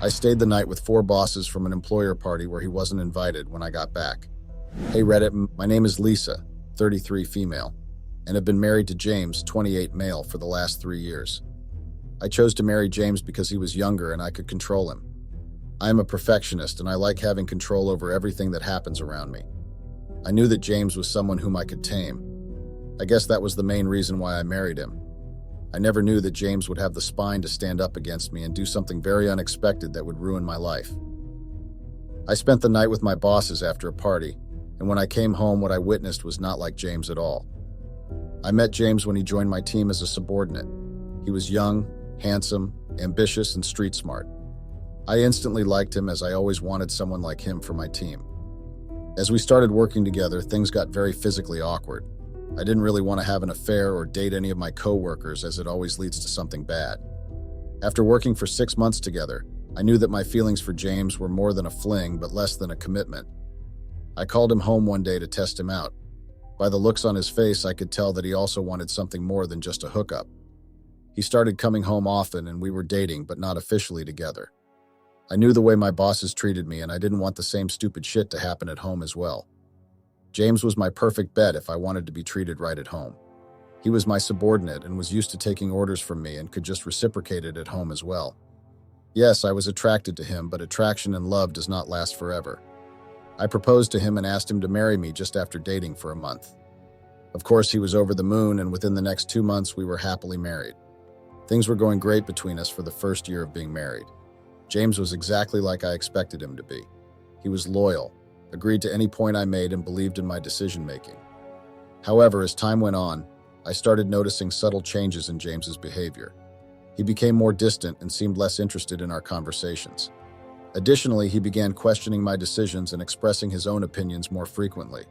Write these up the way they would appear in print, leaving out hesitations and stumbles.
I stayed the night with four bosses from an employer party where he wasn't invited when I got back. Hey Reddit, my name is Lisa, 33 female, and have been married to James, 28 male, for the last 3 years. I chose to marry James because he was younger and I could control him. I am a perfectionist and I like having control over everything that happens around me. I knew that James was someone whom I could tame. I guess that was the main reason why I married him. I never knew that James would have the spine to stand up against me and do something very unexpected that would ruin my life. I spent the night with my bosses after a party, and when I came home, what I witnessed was not like James at all. I met James when he joined my team as a subordinate. He was young, handsome, ambitious, and street smart. I instantly liked him as I always wanted someone like him for my team. As we started working together, things got very physically awkward. I didn't really want to have an affair or date any of my co-workers as it always leads to something bad. After working for 6 months together, I knew that my feelings for James were more than a fling but less than a commitment. I called him home one day to test him out. By the looks on his face, I could tell that he also wanted something more than just a hookup. He started coming home often and we were dating but not officially together. I knew the way my bosses treated me and I didn't want the same stupid shit to happen at home as well. James was my perfect bet if I wanted to be treated right at home. He was my subordinate and was used to taking orders from me and could just reciprocate it at home as well. Yes, I was attracted to him, but attraction and love does not last forever. I proposed to him and asked him to marry me just after dating for a month. Of course, he was over the moon, and within the next 2 months we were happily married. Things were going great between us for the first year of being married. James was exactly like I expected him to be. He was loyal, agreed to any point I made, and believed in my decision-making. However, as time went on, I started noticing subtle changes in James's behavior. He became more distant and seemed less interested in our conversations. Additionally, he began questioning my decisions and expressing his own opinions more frequently.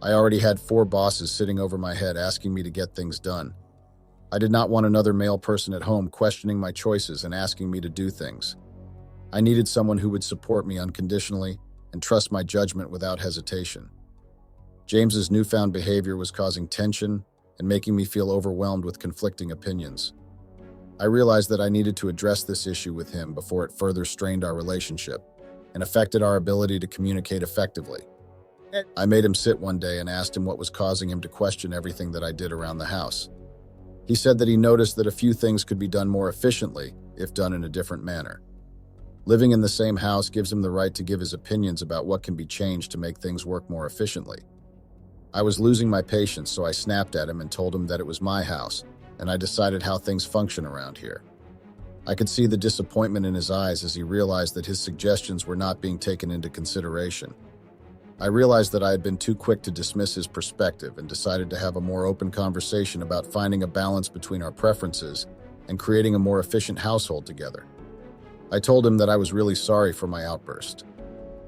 I already had 4 bosses sitting over my head asking me to get things done. I did not want another male person at home questioning my choices and asking me to do things. I needed someone who would support me unconditionally and trust my judgment without hesitation. James's newfound behavior was causing tension and making me feel overwhelmed with conflicting opinions. I realized that I needed to address this issue with him before it further strained our relationship and affected our ability to communicate effectively. I made him sit one day and asked him what was causing him to question everything that I did around the house. He said that he noticed that a few things could be done more efficiently if done in a different manner. Living in the same house gives him the right to give his opinions about what can be changed to make things work more efficiently. I was losing my patience, so I snapped at him and told him that it was my house, and I decided how things function around here. I could see the disappointment in his eyes as he realized that his suggestions were not being taken into consideration. I realized that I had been too quick to dismiss his perspective and decided to have a more open conversation about finding a balance between our preferences and creating a more efficient household together. I told him that I was really sorry for my outburst.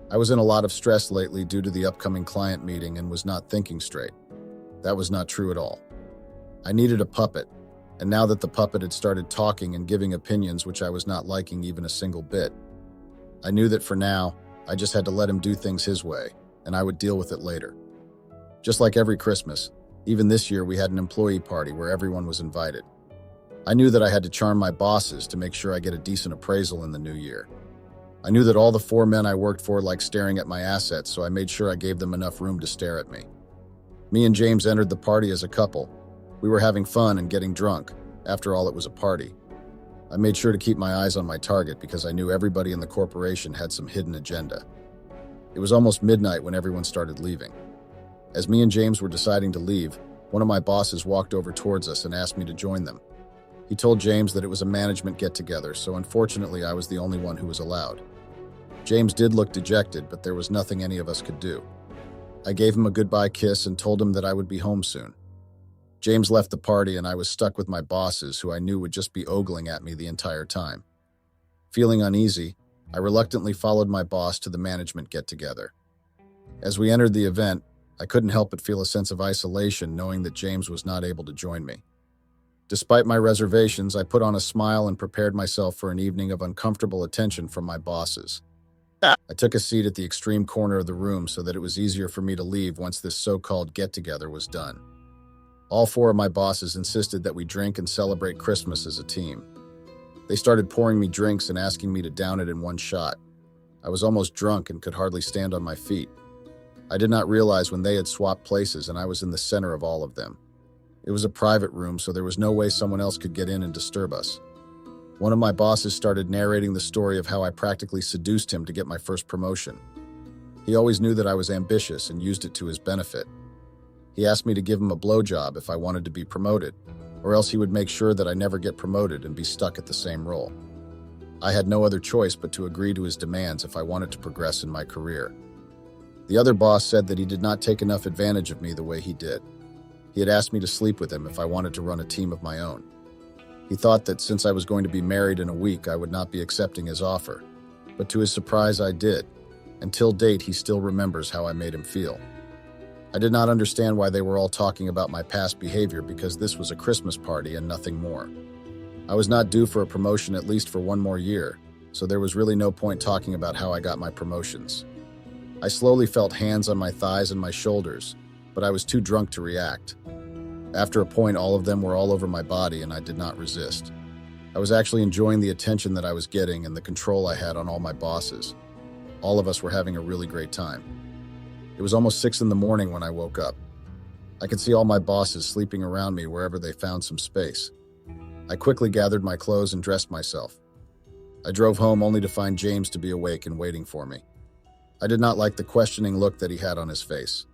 I was in a lot of stress lately due to the upcoming client meeting and was not thinking straight. That was not true at all. I needed a puppet, and now that the puppet had started talking and giving opinions which I was not liking even a single bit, I knew that for now, I just had to let him do things his way, and I would deal with it later. Just like every Christmas, even this year we had an employee party where everyone was invited. I knew that I had to charm my bosses to make sure I get a decent appraisal in the new year. I knew that all the 4 men I worked for liked staring at my assets, so I made sure I gave them enough room to stare at me. Me and James entered the party as a couple. We were having fun and getting drunk. After all, it was a party. I made sure to keep my eyes on my target because I knew everybody in the corporation had some hidden agenda. It was almost midnight when everyone started leaving. As me and James were deciding to leave, one of my bosses walked over towards us and asked me to join them. He told James that it was a management get-together, so unfortunately I was the only one who was allowed. James did look dejected, but there was nothing any of us could do. I gave him a goodbye kiss and told him that I would be home soon. James left the party and I was stuck with my bosses, who I knew would just be ogling at me the entire time. Feeling uneasy, I reluctantly followed my boss to the management get-together. As we entered the event, I couldn't help but feel a sense of isolation knowing that James was not able to join me. Despite my reservations, I put on a smile and prepared myself for an evening of uncomfortable attention from my bosses. I took a seat at the extreme corner of the room so that it was easier for me to leave once this so-called get-together was done. All 4 of my bosses insisted that we drink and celebrate Christmas as a team. They started pouring me drinks and asking me to down it in one shot. I was almost drunk and could hardly stand on my feet. I did not realize when they had swapped places and I was in the center of all of them. It was a private room, so there was no way someone else could get in and disturb us. One of my bosses started narrating the story of how I practically seduced him to get my first promotion. He always knew that I was ambitious and used it to his benefit. He asked me to give him a blowjob if I wanted to be promoted, or else he would make sure that I never get promoted and be stuck at the same role. I had no other choice but to agree to his demands if I wanted to progress in my career. The other boss said that he did not take enough advantage of me the way he did. He had asked me to sleep with him if I wanted to run a team of my own. He thought that since I was going to be married in a week, I would not be accepting his offer. But to his surprise, I did. Until date, he still remembers how I made him feel. I did not understand why they were all talking about my past behavior because this was a Christmas party and nothing more. I was not due for a promotion at least for one more year, so there was really no point talking about how I got my promotions. I slowly felt hands on my thighs and my shoulders, but I was too drunk to react. After a point, all of them were all over my body and I did not resist. I was actually enjoying the attention that I was getting and the control I had on all my bosses. All of us were having a really great time. It was almost 6 a.m. when I woke up. I could see all my bosses sleeping around me wherever they found some space. I quickly gathered my clothes and dressed myself. I drove home only to find James to be awake and waiting for me. I did not like the questioning look that he had on his face.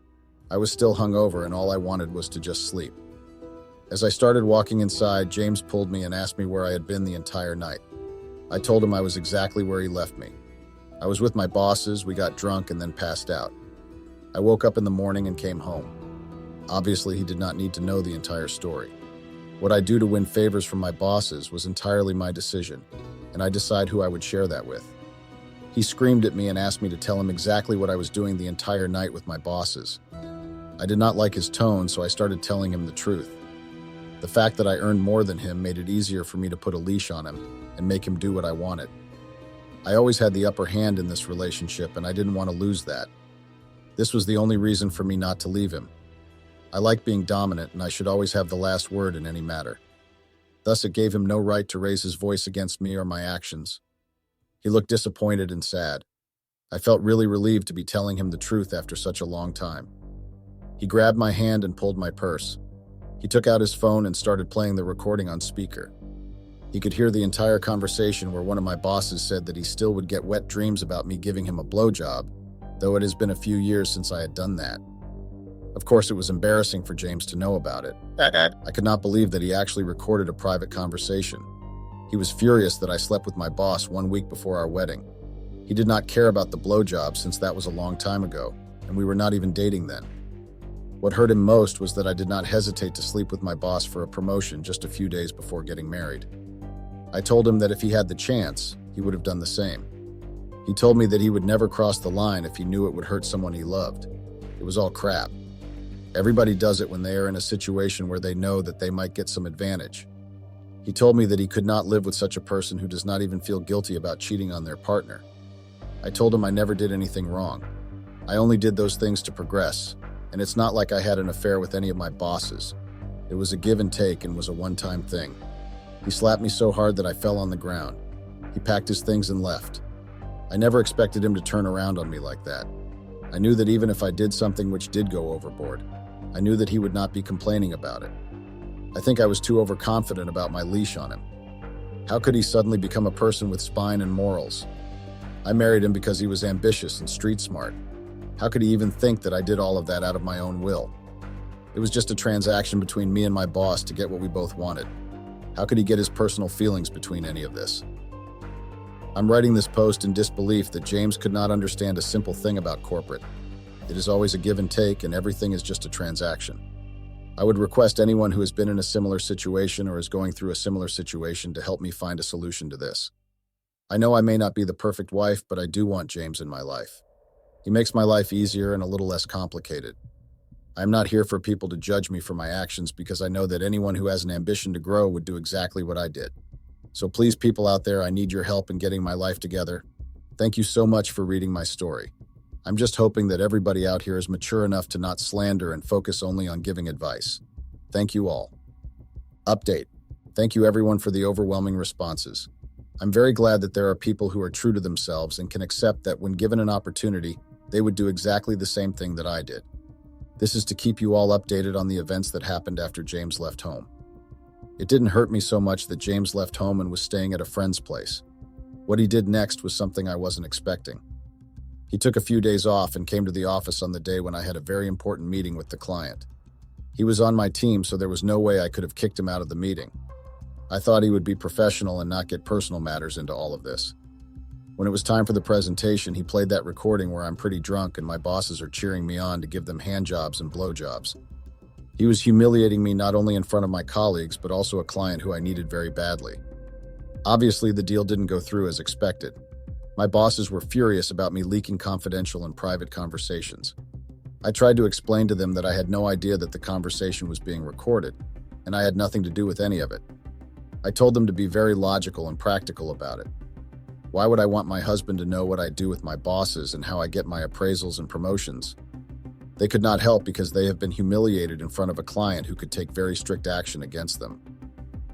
I was still hungover and all I wanted was to just sleep. As I started walking inside, James pulled me and asked me where I had been the entire night. I told him I was exactly where he left me. I was with my bosses, we got drunk and then passed out. I woke up in the morning and came home. Obviously, he did not need to know the entire story. What I do to win favors from my bosses was entirely my decision, and I decide who I would share that with. He screamed at me and asked me to tell him exactly what I was doing the entire night with my bosses. I did not like his tone, so I started telling him the truth. The fact that I earned more than him made it easier for me to put a leash on him and make him do what I wanted. I always had the upper hand in this relationship, and I didn't want to lose that. This was the only reason for me not to leave him. I like being dominant, and I should always have the last word in any matter. Thus, it gave him no right to raise his voice against me or my actions. He looked disappointed and sad. I felt really relieved to be telling him the truth after such a long time. He grabbed my hand and pulled my purse. He took out his phone and started playing the recording on speaker. He could hear the entire conversation where one of my bosses said that he still would get wet dreams about me giving him a blowjob, though it has been a few years since I had done that. Of course, it was embarrassing for James to know about it. I could not believe that he actually recorded a private conversation. He was furious that I slept with my boss 1 week before our wedding. He did not care about the blowjob since that was a long time ago, and we were not even dating then. What hurt him most was that I did not hesitate to sleep with my boss for a promotion just a few days before getting married. I told him that if he had the chance, he would have done the same. He told me that he would never cross the line if he knew it would hurt someone he loved. It was all crap. Everybody does it when they are in a situation where they know that they might get some advantage. He told me that he could not live with such a person who does not even feel guilty about cheating on their partner. I told him I never did anything wrong. I only did those things to progress. And it's not like I had an affair with any of my bosses. It was a give and take and was a one-time thing. He slapped me so hard that I fell on the ground. He packed his things and left. I never expected him to turn around on me like that. I knew that even if I did something which did go overboard, I knew that he would not be complaining about it. I think I was too overconfident about my leash on him. How could he suddenly become a person with spine and morals? I married him because he was ambitious and street smart. How could he even think that I did all of that out of my own will? It was just a transaction between me and my boss to get what we both wanted. How could he get his personal feelings between any of this? I'm writing this post in disbelief that James could not understand a simple thing about corporate. It is always a give and take, and everything is just a transaction. I would request anyone who has been in a similar situation or is going through a similar situation to help me find a solution to this. I know I may not be the perfect wife, but I do want James in my life. He makes my life easier and a little less complicated. I am not here for people to judge me for my actions because I know that anyone who has an ambition to grow would do exactly what I did. So please, people out there, I need your help in getting my life together. Thank you so much for reading my story. I'm just hoping that everybody out here is mature enough to not slander and focus only on giving advice. Thank you all. Update. Thank you everyone for the overwhelming responses. I'm very glad that there are people who are true to themselves and can accept that when given an opportunity, they would do exactly the same thing that I did. This is to keep you all updated on the events that happened after James left home. It didn't hurt me so much that James left home and was staying at a friend's place. What he did next was something I wasn't expecting. He took a few days off and came to the office on the day when I had a very important meeting with the client. He was on my team, so there was no way I could have kicked him out of the meeting. I thought he would be professional and not get personal matters into all of this. When it was time for the presentation, he played that recording where I'm pretty drunk and my bosses are cheering me on to give them handjobs and blowjobs. He was humiliating me not only in front of my colleagues, but also a client who I needed very badly. Obviously, the deal didn't go through as expected. My bosses were furious about me leaking confidential and private conversations. I tried to explain to them that I had no idea that the conversation was being recorded, and I had nothing to do with any of it. I told them to be very logical and practical about it. Why would I want my husband to know what I do with my bosses and how I get my appraisals and promotions? They could not help because they have been humiliated in front of a client who could take very strict action against them.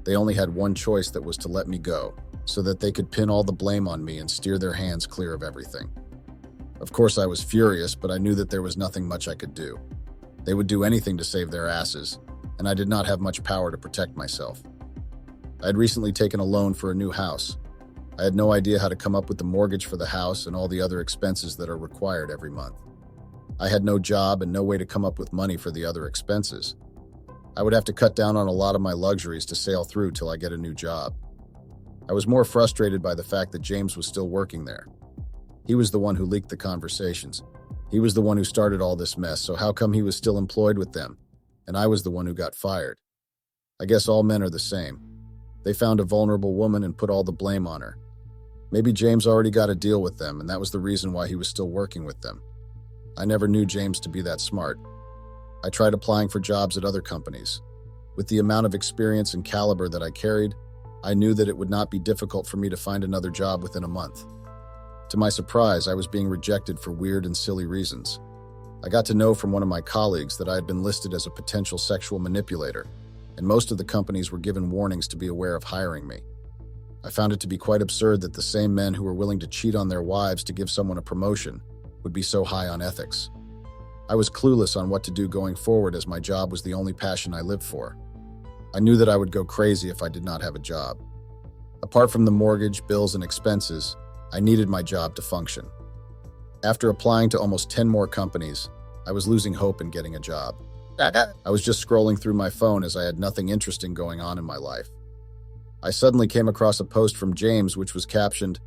They only had one choice, that was to let me go, so that they could pin all the blame on me and steer their hands clear of everything. Of course, I was furious, but I knew that there was nothing much I could do. They would do anything to save their asses, and I did not have much power to protect myself. I had recently taken a loan for a new house. I had no idea how to come up with the mortgage for the house and all the other expenses that are required every month. I had no job and no way to come up with money for the other expenses. I would have to cut down on a lot of my luxuries to sail through till I get a new job. I was more frustrated by the fact that James was still working there. He was the one who leaked the conversations. He was the one who started all this mess, so how come he was still employed with them? And I was the one who got fired. I guess all men are the same. They found a vulnerable woman and put all the blame on her. Maybe James already got a deal with them, and that was the reason why he was still working with them. I never knew James to be that smart. I tried applying for jobs at other companies. With the amount of experience and caliber that I carried, I knew that it would not be difficult for me to find another job within a month. To my surprise, I was being rejected for weird and silly reasons. I got to know from one of my colleagues that I had been listed as a potential sexual manipulator, and most of the companies were given warnings to be aware of hiring me. I found it to be quite absurd that the same men who were willing to cheat on their wives to give someone a promotion would be so high on ethics. I was clueless on what to do going forward, as my job was the only passion I lived for. I knew that I would go crazy if I did not have a job. Apart from the mortgage, bills, and expenses, I needed my job to function. After applying to almost 10 more companies, I was losing hope in getting a job. I was just scrolling through my phone as I had nothing interesting going on in my life. I suddenly came across a post from James which was captioned,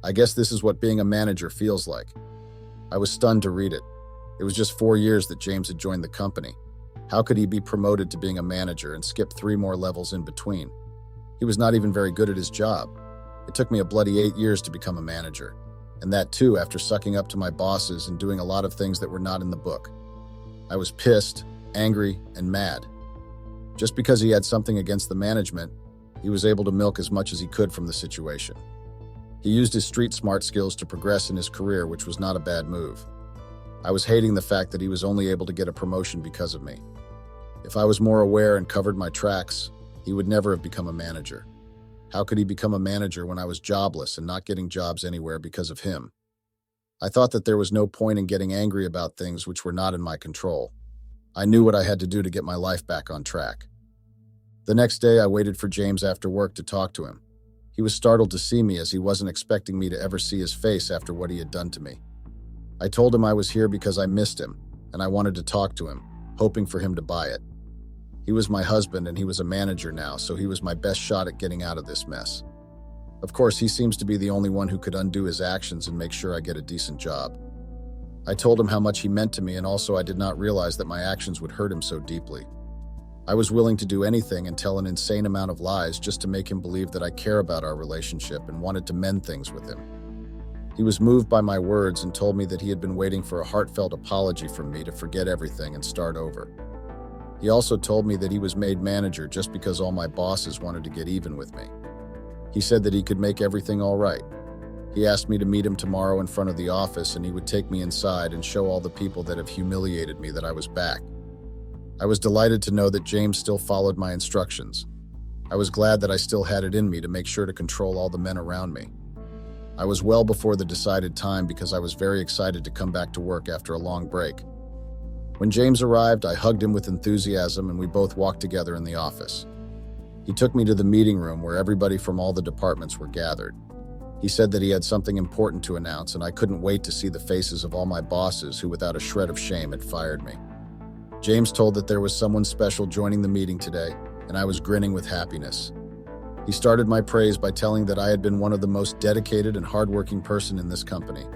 "I guess this is what being a manager feels like." I was stunned to read it. It was just 4 years that James had joined the company. How could he be promoted to being a manager and skip 3 more levels in between? He was not even very good at his job. It took me a bloody 8 years to become a manager, and that too after sucking up to my bosses and doing a lot of things that were not in the book. I was pissed, angry, and mad. Just because he had something against the management, he was able to milk as much as he could from the situation. He used his street smart skills to progress in his career, which was not a bad move. I was hating the fact that he was only able to get a promotion because of me. If I was more aware and covered my tracks, he would never have become a manager. How could he become a manager when I was jobless and not getting jobs anywhere because of him? I thought that there was no point in getting angry about things which were not in my control. I knew what I had to do to get my life back on track. The next day, I waited for James after work to talk to him. He was startled to see me, as he wasn't expecting me to ever see his face after what he had done to me. I told him I was here because I missed him, and I wanted to talk to him, hoping for him to buy it. He was my husband, and he was a manager now, so he was my best shot at getting out of this mess. Of course, he seems to be the only one who could undo his actions and make sure I get a decent job. I told him how much he meant to me, and also I did not realize that my actions would hurt him so deeply. I was willing to do anything and tell an insane amount of lies just to make him believe that I care about our relationship and wanted to mend things with him. He was moved by my words and told me that he had been waiting for a heartfelt apology from me to forget everything and start over. He also told me that he was made manager just because all my bosses wanted to get even with me. He said that he could make everything all right. He asked me to meet him tomorrow in front of the office, and he would take me inside and show all the people that have humiliated me that I was back. I was delighted to know that James still followed my instructions. I was glad that I still had it in me to make sure to control all the men around me. I was well before the decided time because I was very excited to come back to work after a long break. When James arrived, I hugged him with enthusiasm and we both walked together in the office. He took me to the meeting room where everybody from all the departments were gathered. He said that he had something important to announce, and I couldn't wait to see the faces of all my bosses who, without a shred of shame, had fired me. James told that there was someone special joining the meeting today, and I was grinning with happiness. He started my praise by telling that I had been one of the most dedicated and hardworking person in this company.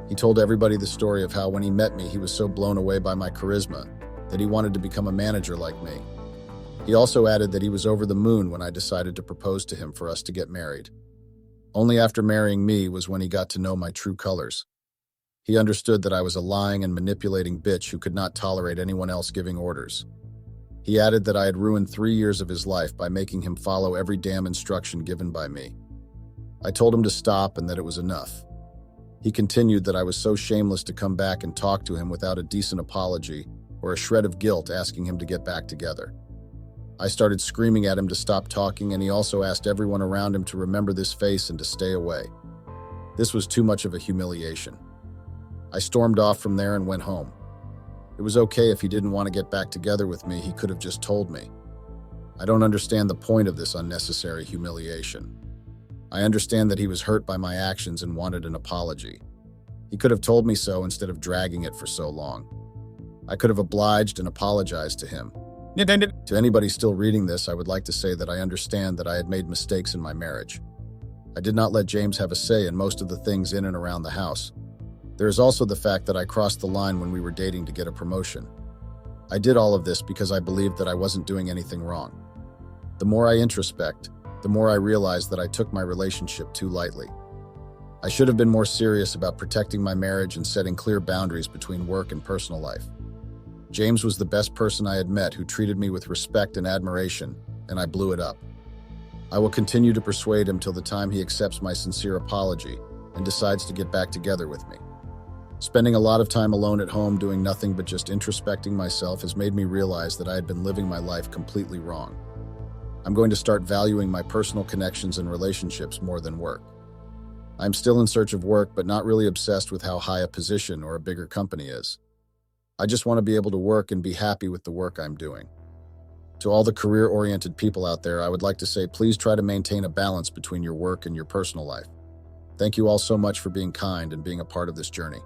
He told everybody the story of how when he met me, he was so blown away by my charisma that he wanted to become a manager like me. He also added that he was over the moon when I decided to propose to him for us to get married. Only after marrying me was when he got to know my true colors. He understood that I was a lying and manipulating bitch who could not tolerate anyone else giving orders. He added that I had ruined 3 years of his life by making him follow every damn instruction given by me. I told him to stop and that it was enough. He continued that I was so shameless to come back and talk to him without a decent apology or a shred of guilt asking him to get back together. I started screaming at him to stop talking, and he also asked everyone around him to remember this face and to stay away. This was too much of a humiliation. I stormed off from there and went home. It was okay if he didn't want to get back together with me, he could have just told me. I don't understand the point of this unnecessary humiliation. I understand that he was hurt by my actions and wanted an apology. He could have told me so instead of dragging it for so long. I could have obliged and apologized to him. To anybody still reading this, I would like to say that I understand that I had made mistakes in my marriage. I did not let James have a say in most of the things in and around the house. There is also the fact that I crossed the line when we were dating to get a promotion. I did all of this because I believed that I wasn't doing anything wrong. The more I introspect, the more I realize that I took my relationship too lightly. I should have been more serious about protecting my marriage and setting clear boundaries between work and personal life. James was the best person I had met who treated me with respect and admiration, and I blew it up. I will continue to persuade him till the time he accepts my sincere apology and decides to get back together with me. Spending a lot of time alone at home doing nothing but just introspecting myself has made me realize that I had been living my life completely wrong. I'm going to start valuing my personal connections and relationships more than work. I'm still in search of work, but not really obsessed with how high a position or a bigger company is. I just want to be able to work and be happy with the work I'm doing. To all the career-oriented people out there, I would like to say please try to maintain a balance between your work and your personal life. Thank you all so much for being kind and being a part of this journey.